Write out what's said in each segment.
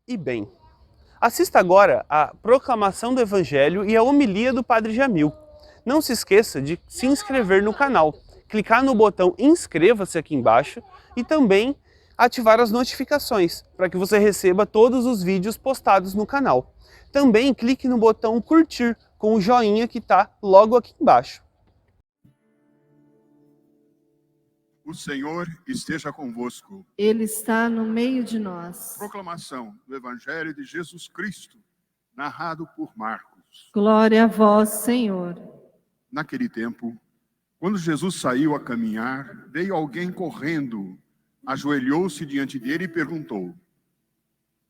e bem. Assista agora à proclamação do Evangelho e à homilia do Padre Jamil. Não se esqueça de se inscrever no canal, clicar no botão inscreva-se aqui embaixo e também ativar as notificações para que você receba todos os vídeos postados no canal. Também clique no botão curtir com o joinha que está logo aqui embaixo. O Senhor esteja convosco. Ele está no meio de nós. Proclamação do Evangelho de Jesus Cristo, narrado por Marcos. Glória a vós, Senhor. Naquele tempo, quando Jesus saiu a caminhar, veio alguém correndo, ajoelhou-se diante dele e perguntou: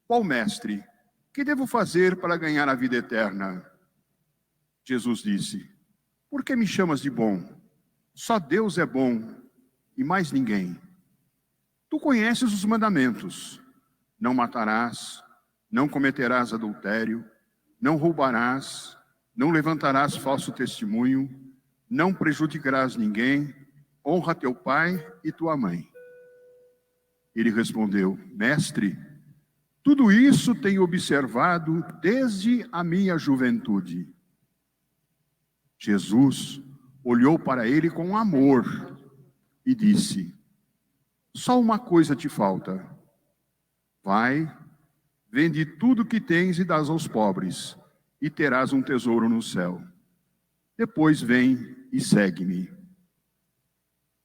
Qual mestre? Que devo fazer para ganhar a vida eterna? Jesus disse: Por que me chamas de bom? Só Deus é bom e mais ninguém. Tu conheces os mandamentos: não matarás, não cometerás adultério, não roubarás, não levantarás falso testemunho, não prejudicarás ninguém, honra teu pai e tua mãe. Ele respondeu: Mestre, tudo isso tenho observado desde a minha juventude. Jesus olhou para ele com amor e disse: Só uma coisa te falta. Vai, vende tudo que tens e dás aos pobres, e terás um tesouro no céu. Depois vem e segue-me.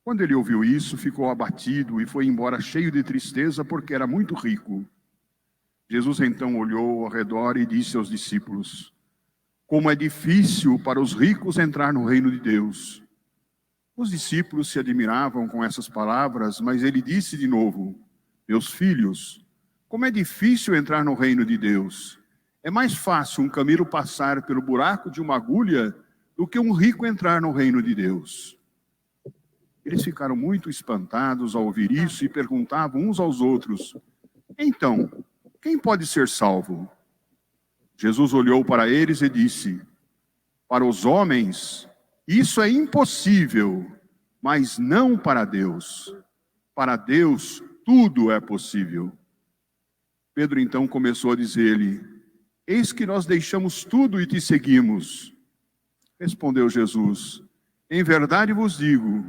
Quando ele ouviu isso, ficou abatido e foi embora cheio de tristeza, porque era muito rico. Jesus então olhou ao redor e disse aos discípulos: Como é difícil para os ricos entrar no reino de Deus. Os discípulos se admiravam com essas palavras, mas ele disse de novo: Meus filhos, como é difícil entrar no reino de Deus. É mais fácil um camelo passar pelo buraco de uma agulha do que um rico entrar no reino de Deus. Eles ficaram muito espantados ao ouvir isso e perguntavam uns aos outros: Então, quem pode ser salvo? Jesus olhou para eles e disse: Para os homens, isso é impossível, mas não para Deus. Para Deus, tudo é possível. Pedro então começou a dizer-lhe: Eis que nós deixamos tudo e te seguimos. Respondeu Jesus: Em verdade vos digo,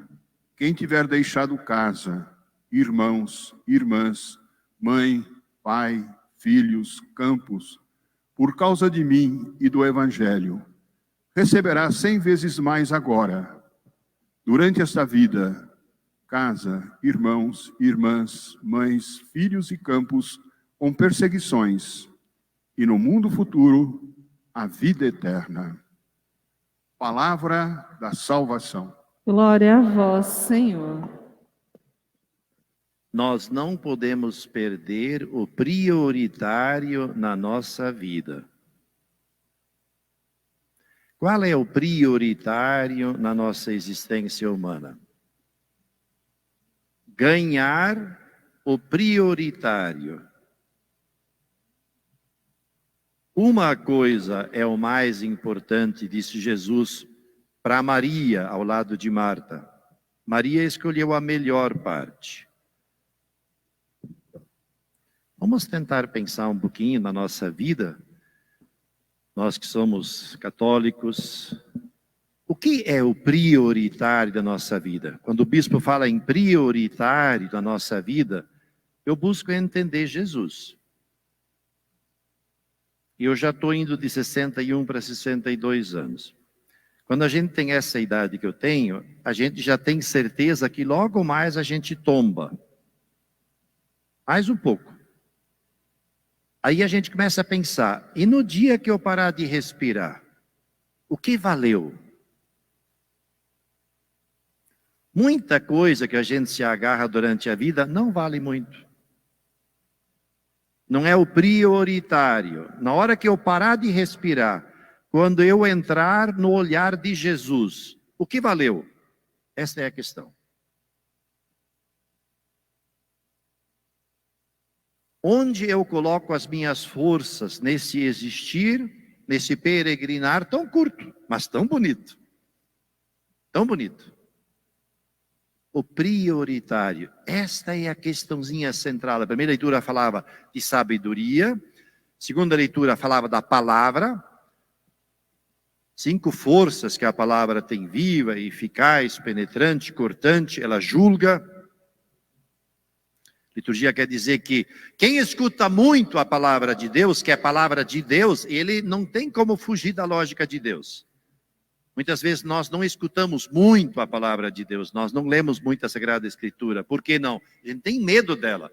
quem tiver deixado casa, irmãos, irmãs, mãe, pai, filhos, campos, por causa de mim e do Evangelho, receberá 100 vezes mais agora, durante esta vida, casa, irmãos, irmãs, mães, filhos e campos, com perseguições, e no mundo futuro, a vida eterna. Palavra da salvação. Glória a vós, Senhor. Nós não podemos perder o prioritário na nossa vida. Qual é o prioritário na nossa existência humana? Ganhar o prioritário. Uma coisa é o mais importante, disse Jesus para Maria, ao lado de Marta. Maria escolheu a melhor parte. Vamos tentar pensar um pouquinho na nossa vida. Nós que somos católicos, o que é o prioritário da nossa vida? Quando o bispo fala em prioritário da nossa vida, eu busco entender Jesus. E eu já estou indo de 61 para 62 anos. Quando a gente tem essa idade que eu tenho, a gente já tem certeza que logo mais a gente tomba. Mais um pouco. Aí a gente começa a pensar, e no dia que eu parar de respirar, o que valeu? Muita coisa que a gente se agarra durante a vida não vale muito. Não é o prioritário. Na hora que eu parar de respirar, quando eu entrar no olhar de Jesus, o que valeu? Essa é a questão. Onde eu coloco as minhas forças nesse existir, nesse peregrinar tão curto, mas tão bonito. Tão bonito. O prioritário. Esta é a questãozinha central. A primeira leitura falava de sabedoria, Segunda leitura falava da palavra, 5 forças que a palavra tem: viva, eficaz, penetrante, cortante, ela julga. Liturgia quer dizer que quem escuta muito a palavra de Deus, que é a palavra de Deus, ele não tem como fugir da lógica de Deus. Muitas vezes nós não escutamos muito a palavra de Deus, nós não lemos muito a Sagrada Escritura. Por que não? A gente tem medo dela.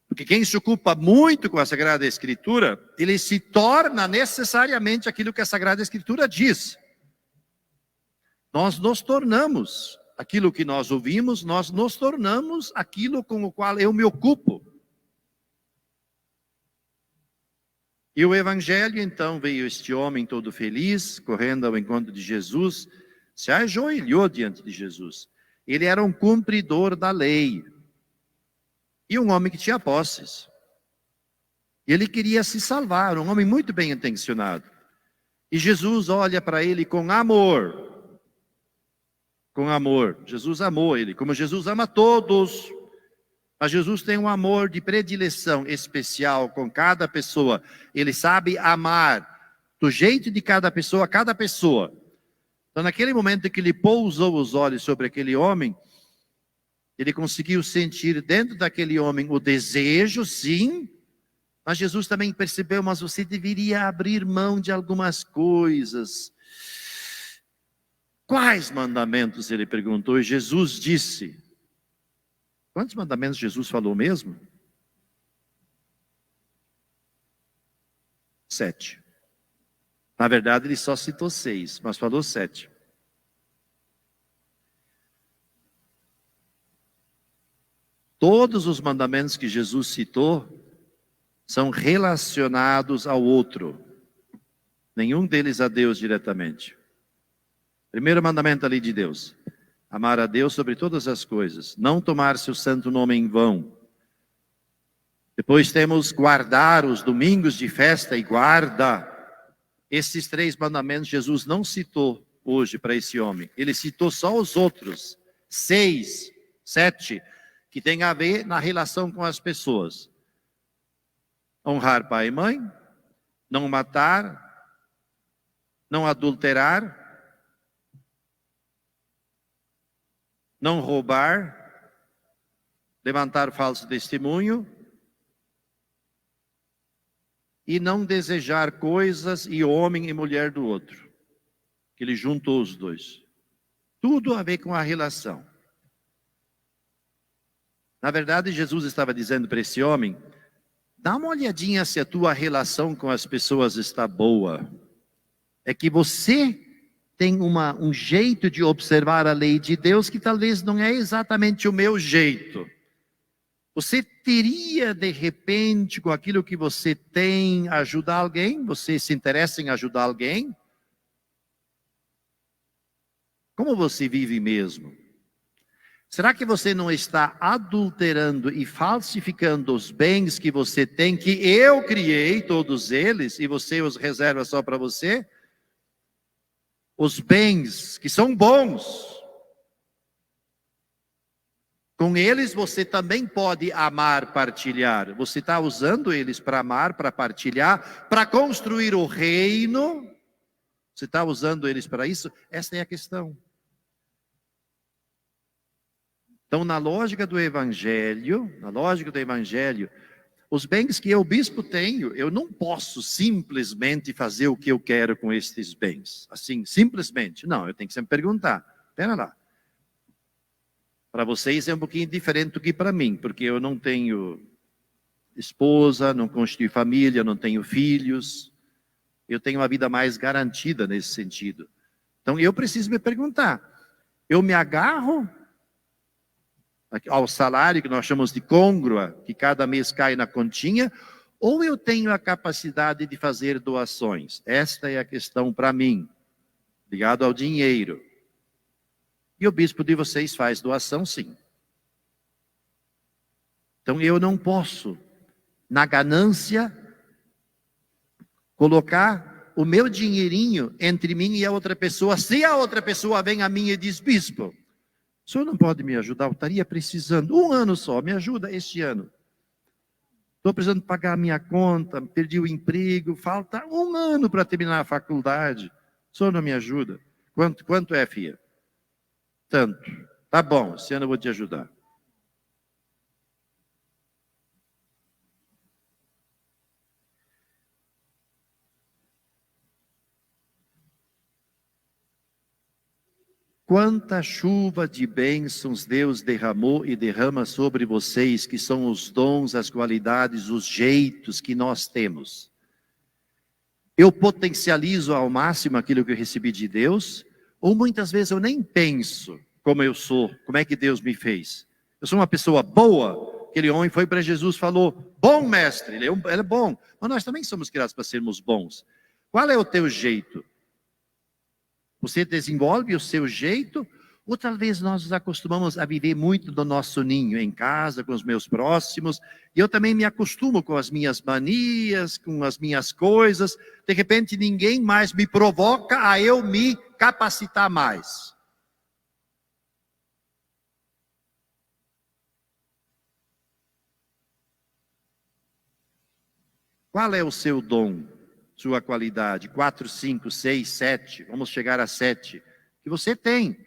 Porque quem se ocupa muito com a Sagrada Escritura, ele se torna necessariamente aquilo que a Sagrada Escritura diz. Nós nos tornamos aquilo que nós ouvimos, nós nos tornamos aquilo com o qual eu me ocupo. E o Evangelho, então, veio este homem todo feliz, correndo ao encontro de Jesus, se ajoelhou diante de Jesus. Ele era um cumpridor da lei. E um homem que tinha posses. Ele queria se salvar, um homem muito bem intencionado. E Jesus olha para ele com amor. Com amor. Jesus amou ele, como Jesus ama todos. Mas Jesus tem um amor de predileção especial com cada pessoa. Ele sabe amar do jeito de cada pessoa, cada pessoa. Então, naquele momento que ele pousou os olhos sobre aquele homem, ele conseguiu sentir dentro daquele homem o desejo, sim, mas Jesus também percebeu, mas você deveria abrir mão de algumas coisas. Quais mandamentos? Ele perguntou, e Jesus disse. Quantos mandamentos Jesus falou mesmo? 7. Na verdade, ele só citou 6, mas falou 7. Todos os mandamentos que Jesus citou são relacionados ao outro. Nenhum deles a Deus diretamente. Primeiro mandamento da lei de Deus: amar a Deus sobre todas as coisas, não tomar seu santo nome em vão. Depois temos guardar os domingos de festa e guarda. Esses 3 mandamentos Jesus não citou hoje para esse homem. Ele citou só os outros, 6, 7, que tem a ver na relação com as pessoas. Honrar pai e mãe, não matar, não adulterar, não roubar, levantar falso testemunho e não desejar coisas e homem e mulher do outro. Que ele juntou os dois. Tudo a ver com a relação. Na verdade, Jesus estava dizendo para esse homem: dá uma olhadinha se a tua relação com as pessoas está boa. É que você tem um jeito de observar a lei de Deus que talvez não é exatamente o meu jeito. Você teria, de repente, com aquilo que você tem, ajudar alguém? Você se interessa em ajudar alguém? Como você vive mesmo? Será que você não está adulterando e falsificando os bens que você tem, que eu criei, todos eles, e você os reserva só para você? Os bens que são bons. Com eles você também pode amar, partilhar. Você está usando eles para amar, para partilhar, para construir o reino? Você está usando eles para isso? Essa é a questão. Então, na lógica do Evangelho, os bens que eu, bispo, tenho, eu não posso simplesmente fazer o que eu quero com estes bens. Assim, simplesmente. Não, eu tenho que sempre perguntar. Espera lá. Para vocês é um pouquinho diferente do que para mim, porque eu não tenho esposa, não constituo família, não tenho filhos. Eu tenho uma vida mais garantida nesse sentido. Então, eu preciso me perguntar. Eu me agarro ao salário que nós chamamos de côngrua, que cada mês cai na continha, ou eu tenho a capacidade de fazer doações? Esta é a questão para mim, ligado ao dinheiro. E o bispo de vocês faz doação, sim. Então eu não posso, na ganância, colocar o meu dinheirinho entre mim e a outra pessoa, se a outra pessoa vem a mim e diz: bispo, o senhor não pode me ajudar? Eu estaria precisando, 1 ano só, me ajuda este ano. Estou precisando pagar a minha conta, perdi o emprego, falta 1 ano para terminar a faculdade. O senhor não me ajuda? Quanto é, filha? Tanto. Tá bom, esse ano eu vou te ajudar. Quanta chuva de bênçãos Deus derramou e derrama sobre vocês, que são os dons, as qualidades, os jeitos que nós temos. Eu potencializo ao máximo aquilo que eu recebi de Deus, ou muitas vezes eu nem penso como eu sou, como é que Deus me fez. Eu sou uma pessoa boa. Aquele homem foi para Jesus e falou, bom mestre, ele é bom. Mas nós também somos criados para sermos bons. Qual é o teu jeito? Você desenvolve o seu jeito, ou talvez nós nos acostumamos a viver muito do nosso ninho, em casa, com os meus próximos, e eu também me acostumo com as minhas manias, com as minhas coisas, de repente ninguém mais me provoca a eu me capacitar mais. Qual é o seu dom? Sua qualidade, 4, 5, 6, 7, vamos chegar a 7, que você tem.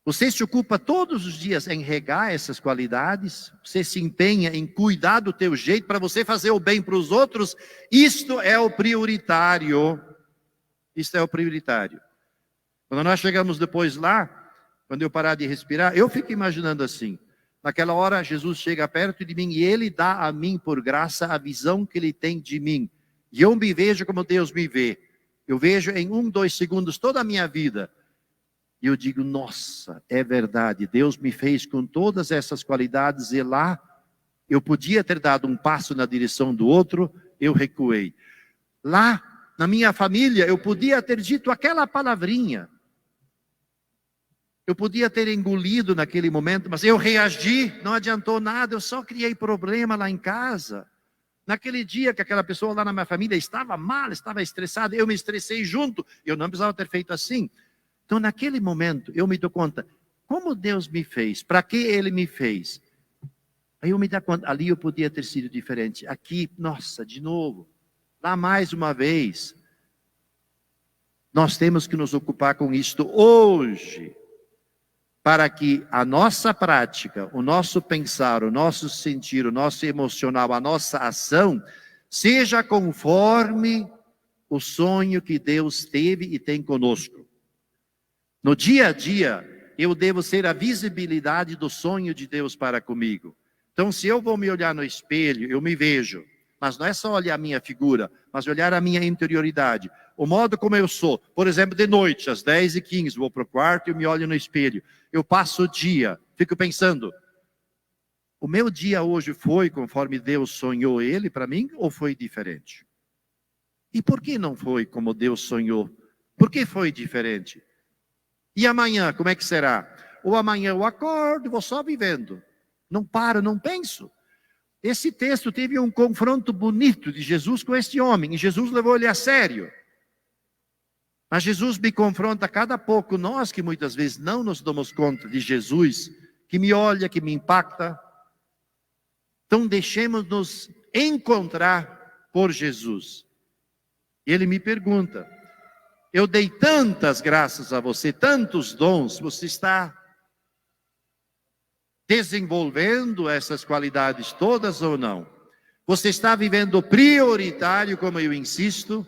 Você se ocupa todos os dias em regar essas qualidades, você se empenha em cuidar do teu jeito para você fazer o bem para os outros, isto é o prioritário. Isto é o prioritário. Quando nós chegamos depois lá, quando eu parar de respirar, eu fico imaginando assim, naquela hora Jesus chega perto de mim e Ele dá a mim por graça a visão que Ele tem de mim. E eu me vejo como Deus me vê. Eu vejo em 1, 2 segundos toda a minha vida. E eu digo, nossa, é verdade. Deus me fez com todas essas qualidades e lá eu podia ter dado um passo na direção do outro, eu recuei. Lá, na minha família, eu podia ter dito aquela palavrinha. Eu podia ter engolido naquele momento, mas eu reagi, não adiantou nada, eu só criei problema lá em casa. Naquele dia que aquela pessoa lá na minha família estava mal, estava estressada, eu me estressei junto, eu não precisava ter feito assim. Então, naquele momento, eu me dou conta, como Deus me fez, para que Ele me fez? Aí eu me dou conta, ali eu podia ter sido diferente. Aqui, nossa, de novo, lá mais uma vez. Nós temos que nos ocupar com isto hoje, para que a nossa prática, o nosso pensar, o nosso sentir, o nosso emocional, a nossa ação, seja conforme o sonho que Deus teve e tem conosco. No dia a dia, eu devo ser a visibilidade do sonho de Deus para comigo. Então, se eu vou me olhar no espelho, eu me vejo, mas não é só olhar a minha figura, mas olhar a minha interioridade, o modo como eu sou. Por exemplo, de noite, às 10h15, vou para o quarto e me olho no espelho. Eu passo o dia, fico pensando, o meu dia hoje foi conforme Deus sonhou ele para mim ou foi diferente? E por que não foi como Deus sonhou? Por que foi diferente? E amanhã, como é que será? Ou amanhã eu acordo e vou só vivendo. Não paro, não penso. Esse texto teve um confronto bonito de Jesus com este homem, e Jesus levou ele a sério. Mas Jesus me confronta a cada pouco, nós que muitas vezes não nos damos conta de Jesus, que me olha, que me impacta. Então deixemos-nos encontrar por Jesus. Ele me pergunta, eu dei tantas graças a você, tantos dons, você está desenvolvendo essas qualidades todas ou não? Você está vivendo prioritário, como eu insisto?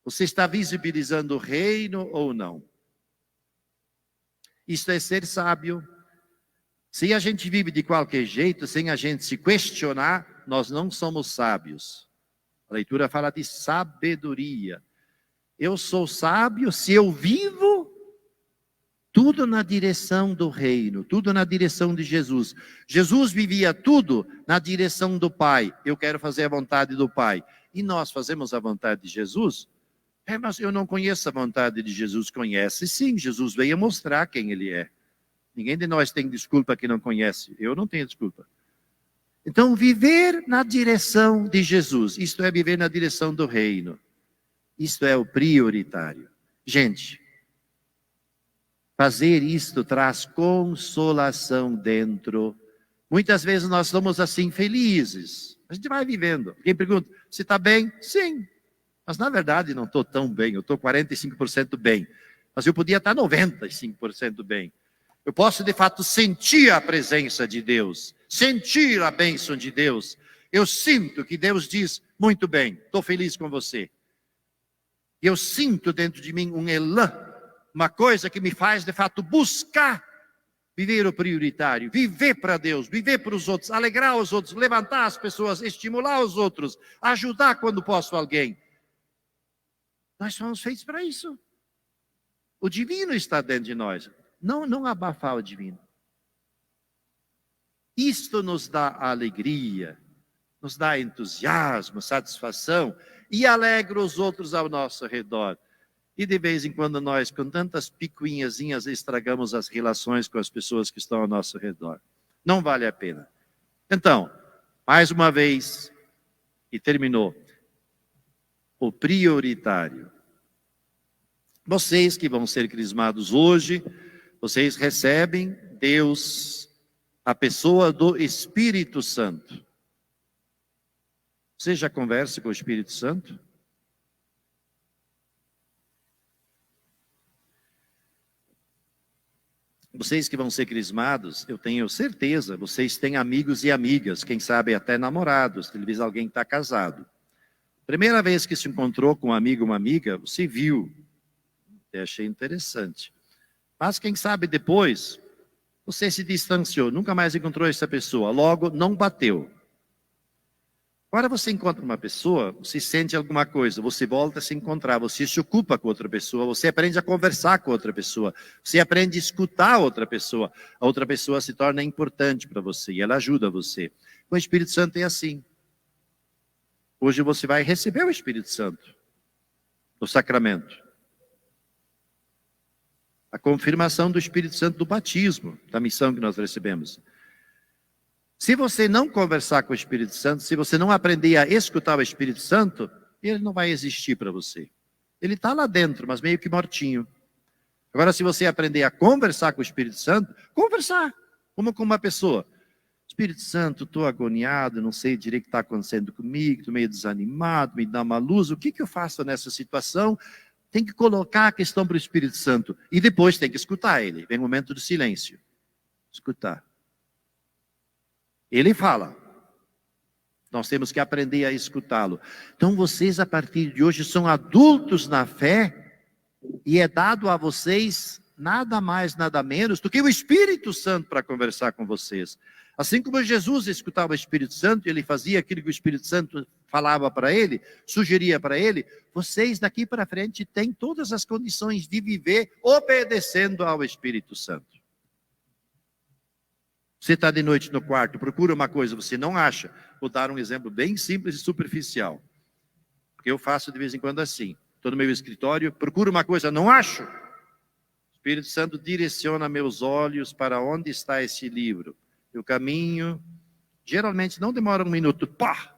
Você está visibilizando o reino ou não? Isto é ser sábio. Se a gente vive de qualquer jeito, sem a gente se questionar, nós não somos sábios. A leitura fala de sabedoria. Eu sou sábio se eu vivo tudo na direção do reino, tudo na direção de Jesus. Jesus vivia tudo na direção do Pai. Eu quero fazer a vontade do Pai. E nós fazemos a vontade de Jesus? Mas eu não conheço a vontade de Jesus. Conhece sim, Jesus veio mostrar quem Ele é. Ninguém de nós tem desculpa que não conhece. Eu não tenho desculpa. Então, viver na direção de Jesus, isto é viver na direção do reino. Isto é o prioritário. Gente, fazer isto traz consolação dentro. Muitas vezes nós somos assim felizes. A gente vai vivendo. Quem pergunta, você está bem? Sim. Mas na verdade não estou tão bem, eu estou 45% bem. Mas eu podia estar 95% bem. Eu posso de fato sentir a presença de Deus, sentir a bênção de Deus. Eu sinto que Deus diz, muito bem, estou feliz com você. Eu sinto dentro de mim um elan, uma coisa que me faz de fato buscar viver o prioritário, viver para Deus, viver para os outros, alegrar os outros, levantar as pessoas, estimular os outros, ajudar quando posso alguém. Nós somos feitos para isso. O divino está dentro de nós. Não abafar o divino. Isto nos dá alegria, nos dá entusiasmo, satisfação e alegra os outros ao nosso redor. E de vez em quando nós, com tantas picuinhazinhas, estragamos as relações com as pessoas que estão ao nosso redor. Não vale a pena. Então, mais uma vez, e terminou, o prioritário. Vocês que vão ser crismados hoje, vocês recebem Deus, a pessoa do Espírito Santo. Você já conversa com o Espírito Santo? Vocês que vão ser crismados, eu tenho certeza, vocês têm amigos e amigas, quem sabe até namorados, talvez alguém está casado. Primeira vez que se encontrou com um amigo ou uma amiga, você viu. Eu achei interessante. Mas quem sabe depois, você se distanciou, nunca mais encontrou essa pessoa, logo não bateu. Agora você encontra uma pessoa, você sente alguma coisa, você volta a se encontrar, você se ocupa com outra pessoa, você aprende a conversar com outra pessoa, você aprende a escutar outra pessoa, a outra pessoa se torna importante para você e ela ajuda você. Com o Espírito Santo é assim. Hoje você vai receber o Espírito Santo, no sacramento. A confirmação do Espírito Santo do batismo, da missão que nós recebemos. Se você não conversar com o Espírito Santo, se você não aprender a escutar o Espírito Santo, ele não vai existir para você. Ele está lá dentro, mas meio que mortinho. Agora, se você aprender a conversar com o Espírito Santo, conversar, como com uma pessoa. Espírito Santo, estou agoniado, não sei direito o que está acontecendo comigo, estou meio desanimado, me dá uma luz, o que eu faço nessa situação? Tem que colocar a questão para o Espírito Santo e depois tem que escutar ele. Vem um momento de silêncio. Escutar. Ele fala. Nós temos que aprender a escutá-lo. Então vocês a partir de hoje são adultos na fé e é dado a vocês nada mais, nada menos do que o Espírito Santo para conversar com vocês. Assim como Jesus escutava o Espírito Santo, ele fazia aquilo que o Espírito Santo falava para ele, sugeria para ele, vocês daqui para frente têm todas as condições de viver obedecendo ao Espírito Santo. Você está de noite no quarto, procura uma coisa, você não acha. Vou dar um exemplo bem simples e superficial. Porque eu faço de vez em quando assim. Estou no meu escritório, procuro uma coisa, não acho. O Espírito Santo direciona meus olhos para onde está esse livro. Eu caminho, geralmente não demora um minuto, pá!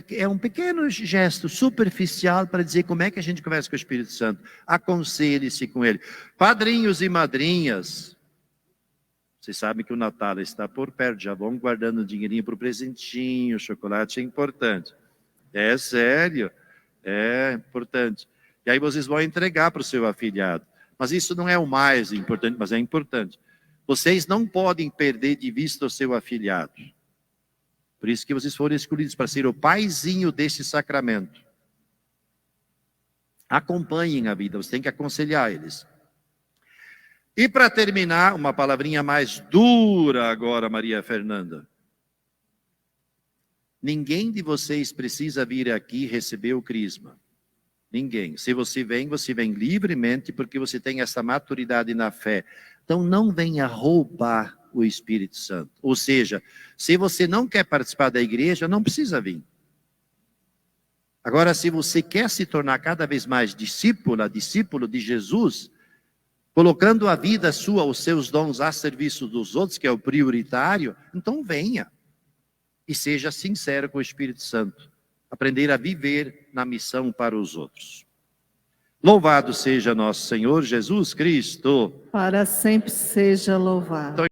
É um pequeno gesto superficial para dizer como é que a gente conversa com o Espírito Santo. Aconselhe-se com ele. Padrinhos e madrinhas, vocês sabem que o Natal está por perto, já vão guardando dinheirinho para o presentinho, o chocolate é importante. É sério, é importante. E aí vocês vão entregar para o seu afilhado. Mas isso não é o mais importante, mas é importante. Vocês não podem perder de vista o seu afilhado. Por isso que vocês foram escolhidos para ser o paizinho desse sacramento. Acompanhem a vida, você tem que aconselhar eles. E para terminar, uma palavrinha mais dura agora, Maria Fernanda. Ninguém de vocês precisa vir aqui receber o crisma. Ninguém. Se você vem livremente porque você tem essa maturidade na fé. Então não venha roubar o Espírito Santo. Ou seja, se você não quer participar da igreja, não precisa vir. Agora, se você quer se tornar cada vez mais discípula, discípulo de Jesus, colocando a vida sua, os seus dons a serviço dos outros, que é o prioritário, então venha. E seja sincero com o Espírito Santo. Aprender a viver na missão para os outros. Louvado seja nosso Senhor Jesus Cristo. para sempre seja louvado.